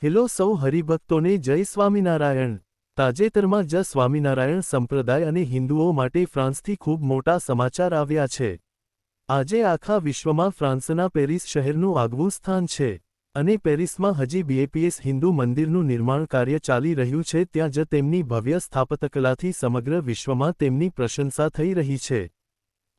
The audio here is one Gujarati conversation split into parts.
હેલો સૌ હરિભક્તોને જય સ્વામિનારાયણ। તાજેતરમાં જ સ્વામિનારાયણ સંપ્રદાય અને હિન્દુઓ માટે ફ્રાન્સથી ખૂબ મોટા સમાચાર આવ્યા છે। આજે આખા વિશ્વમાં ફ્રાન્સના પેરિસ શહેરનું આગવું સ્થાન છે અને પેરિસમાં હજી બીએપીએસ હિન્દુ મંદિરનું નિર્માણ કાર્ય ચાલી રહ્યું છે। ત્યાં જ તેમની ભવ્ય સ્થાપત્યકલાથી સમગ્ર વિશ્વમાં તેમની પ્રશંસા થઈ રહી છે।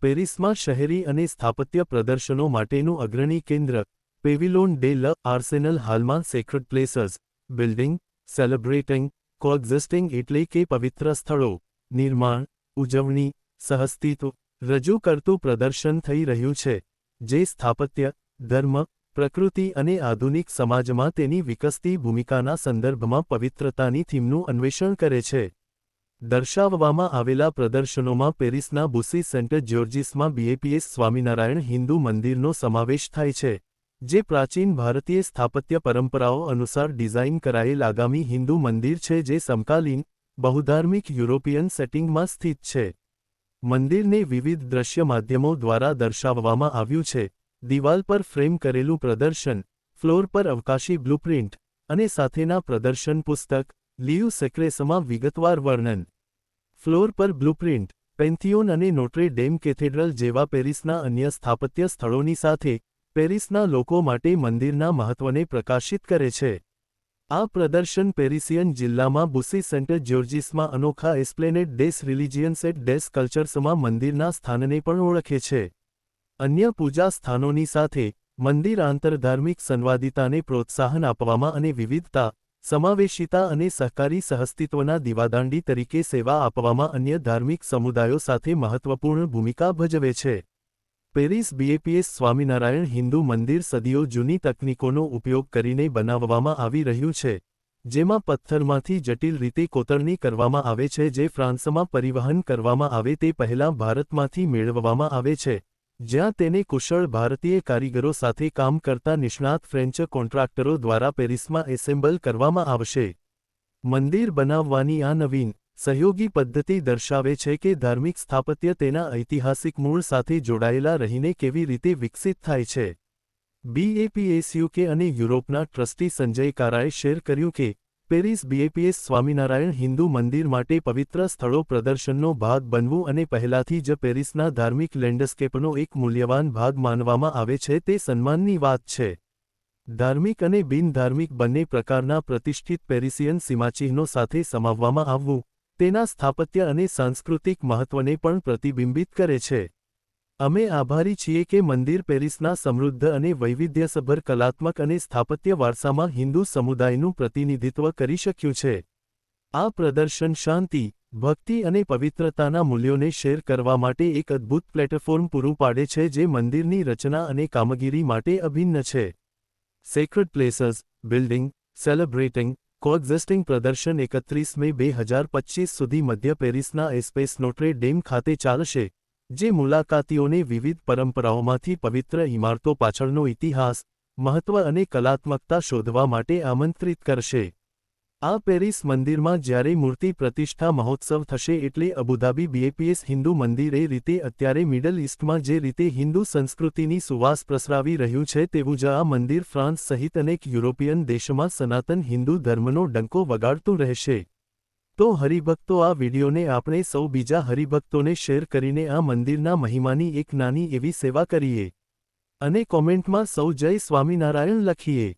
પેરિસમાં શહેરી અને સ્થાપત્ય પ્રદર્શનો માટેનું અગ્રણી કેન્દ્ર પેવિલોન ડે લ આર્સેનલ હાલમાં સેક્રેડ પ્લેસીસ, બિલ્ડિંગ, સેલિબ્રેટિંગ, કોએક્ઝિસ્ટિંગ એટલે કે પવિત્ર સ્થળો, નિર્માણ, ઉજવણી, સહઅસ્તિત્વ રજૂ કરતું પ્રદર્શન થઈ રહ્યું છે, જે સ્થાપત્ય, ધર્મ, પ્રકૃતિ અને આધુનિક સમાજમાં તેની વિકસતી ભૂમિકાના સંદર્ભમાં પવિત્રતાની થીમનું અન્વેષણ કરે છે। દર્શાવવામાં આવેલા પ્રદર્શનોમાં પેરિસના બુસી સેન્ટ જ્યોર્જિસમાં બીએપીએસ સ્વામિનારાયણ હિન્દુ મંદિરનો સમાવેશ થાય છે, જે પ્રાચીન ભારતીય સ્થાપત્ય પરંપરાઓ અનુસાર ડિઝાઇન કરાયેલ આગામી હિન્દુ મંદિર છે જે સમકાલીન, બહુધાર્મિક યુરોપિયન સેટિંગમાં સ્થિત છે। મંદિરને વિવિધ દ્રશ્ય માધ્યમો દ્વારા દર્શાવવામાં આવ્યું છે, દિવાલ પર ફ્રેમ કરેલું પ્રદર્શન, ફ્લોર પર અવકાશી બ્લુપ્રિન્ટ, અને સાથેના પ્રદર્શન પુસ્તક, લીવ સેક્રેસમાં વિગતવાર વર્ણન। ફ્લોર પર બ્લુપ્રિન્ટ, પેન્થિયોન અને નોટ્રે ડેમ કેથેડ્રલ જેવા પેરિસના અન્ય સ્થાપત્ય સ્થળોની સાથે પેરિસના લોકો માટે મંદિરના મહત્વને પ્રકાશિત કરે છે। આ પ્રદર્શન પેરિસિયન જિલ્લામાં બુસી સેન્ટ જ્યોર્જિસમાં અનોખા એસ્પ્લેનેડ ડેસ રિલિજિયન્સ એટ ડેસ કલ્ચર્સમાં મંદિરના સ્થાનને પણ ઓળખે છે। અન્ય પૂજા સ્થાનોની સાથે, મંદિર આંતરધાર્મિક સંવાદિતાને પ્રોત્સાહન આપવામાં અને વિવિધતા, સમાવેશિતા અને સહકારી સહઅસ્તિત્વના દીવાદાંડી તરીકે સેવા આપવામાં અન્ય ધાર્મિક સમુદાયો સાથે મહત્વપૂર્ણ ભૂમિકા ભજવે છે। પેરિસ બીએપીએસ સ્વામિનારાયણ હિન્દુ મંદિર સદીઓ જૂની તકનીકોનો ઉપયોગ કરીને બનાવવામાં આવી રહ્યું છે, જેમાં પથ્થરમાંથી જટિલ રીતે કોતરણી કરવામાં આવે છે જે ફ્રાન્સમાં પરિવહન કરવામાં આવે તે પહેલાં ભારતમાંથી મેળવવામાં આવે છે, જ્યાં તેને કુશળ ભારતીય કારીગરો સાથે કામ કરતા નિષ્ણાત ફ્રેન્ચ કોન્ટ્રાક્ટરો દ્વારા પેરિસમાં એસેમ્બલ કરવામાં આવશે। મંદિર બનાવવાની આ નવીન, સહયોગી પદ્ધતિ દર્શાવે છે કે ધાર્મિક સ્થાપત્ય તેના ઐતિહાસિક મૂળ સાથે જોડાયેલા રહીને કેવી રીતે વિકસિત થાય છે। બીએપીએસ યુકે અને યુરોપના ટ્રસ્ટી સંજય કારાએ શેર કર્યું કે પેરિસ બીએપીએસ સ્વામિનારાયણ હિન્દુ મંદિર માટે પવિત્ર સ્થળો પ્રદર્શનનો ભાગ બનવું અને પહેલાથી જ પેરિસના ધાર્મિક લેન્ડસ્કેપનો એક મૂલ્યવાન ભાગ માનવામાં આવે છે તે સન્માનની વાત છે। ધાર્મિક અને બિનધાર્મિક બંને પ્રકારના પ્રતિષ્ઠિત પેરિસિયન સીમાચિહ્નો સાથે સમાવવામાં આવવું, તેના સ્થાપત્ય અને સાંસ્કૃતિક મહત્વને પણ પ્રતિબિંબિત કરે છે। અમે આભારી છીએ કે મંદિર પેરિસના સમૃદ્ધ અને વૈવિધ્યસભર કલાત્મક અને સ્થાપત્ય વારસામાં હિન્દુ સમુદાયનું પ્રતિનિધિત્વ કરી શક્યું છે। આ પ્રદર્શન શાંતિ, ભક્તિ અને પવિત્રતાના મૂલ્યોને શેર કરવા માટે એક અદ્ભુત પ્લેટફોર્મ પૂરું પાડે છે જે મંદિરની રચના અને કામગીરી માટે અભિન્ન છે। સેક્રેડ પ્લેસીસ, બિલ્ડિંગ, સેલિબ્રેટિંગ, કોએક્ઝિસ્ટિંગ પ્રદર્શન 31 મે 2025 સુધી મધ્ય પેરિસના એસ્પેસ નોટ્રે ડેમ ખાતે ચાલશે, જે મુલાકાતીઓને વિવિધ પરંપરાઓમાંથી પવિત્ર ઇમારતો પાછળનો ઇતિહાસ, મહત્વ અને કલાત્મકતા શોધવા માટે આમંત્રિત કરશે। આ પેરિસ મંદિરમાં જ્યારે મૂર્તિ પ્રતિષ્ઠા મહોત્સવ થશે એટલે અબુધાબી બીએપીએસ હિન્દુ મંદિર એ રીતે અત્યારે મિડલ ઇસ્ટમાં જે રીતે હિન્દુ સંસ્કૃતિની સુવાસ પ્રસરાવી રહ્યું છે તેવું જ આ મંદિર ફ્રાન્સ સહિત અનેક યુરોપિયન દેશોમાં સનાતન હિન્દુ ધર્મનો ડંકો વગાડતું રહેશે। તો હરિભક્તો આ વિડીયોને આપણે સૌ બીજા હરિભક્તોને શેર કરીને આ મંદિરના મહિમાની એક નાની એવી સેવા કરીએ અને કોમેન્ટમાં સૌ જય સ્વામિનારાયણ લખીએ।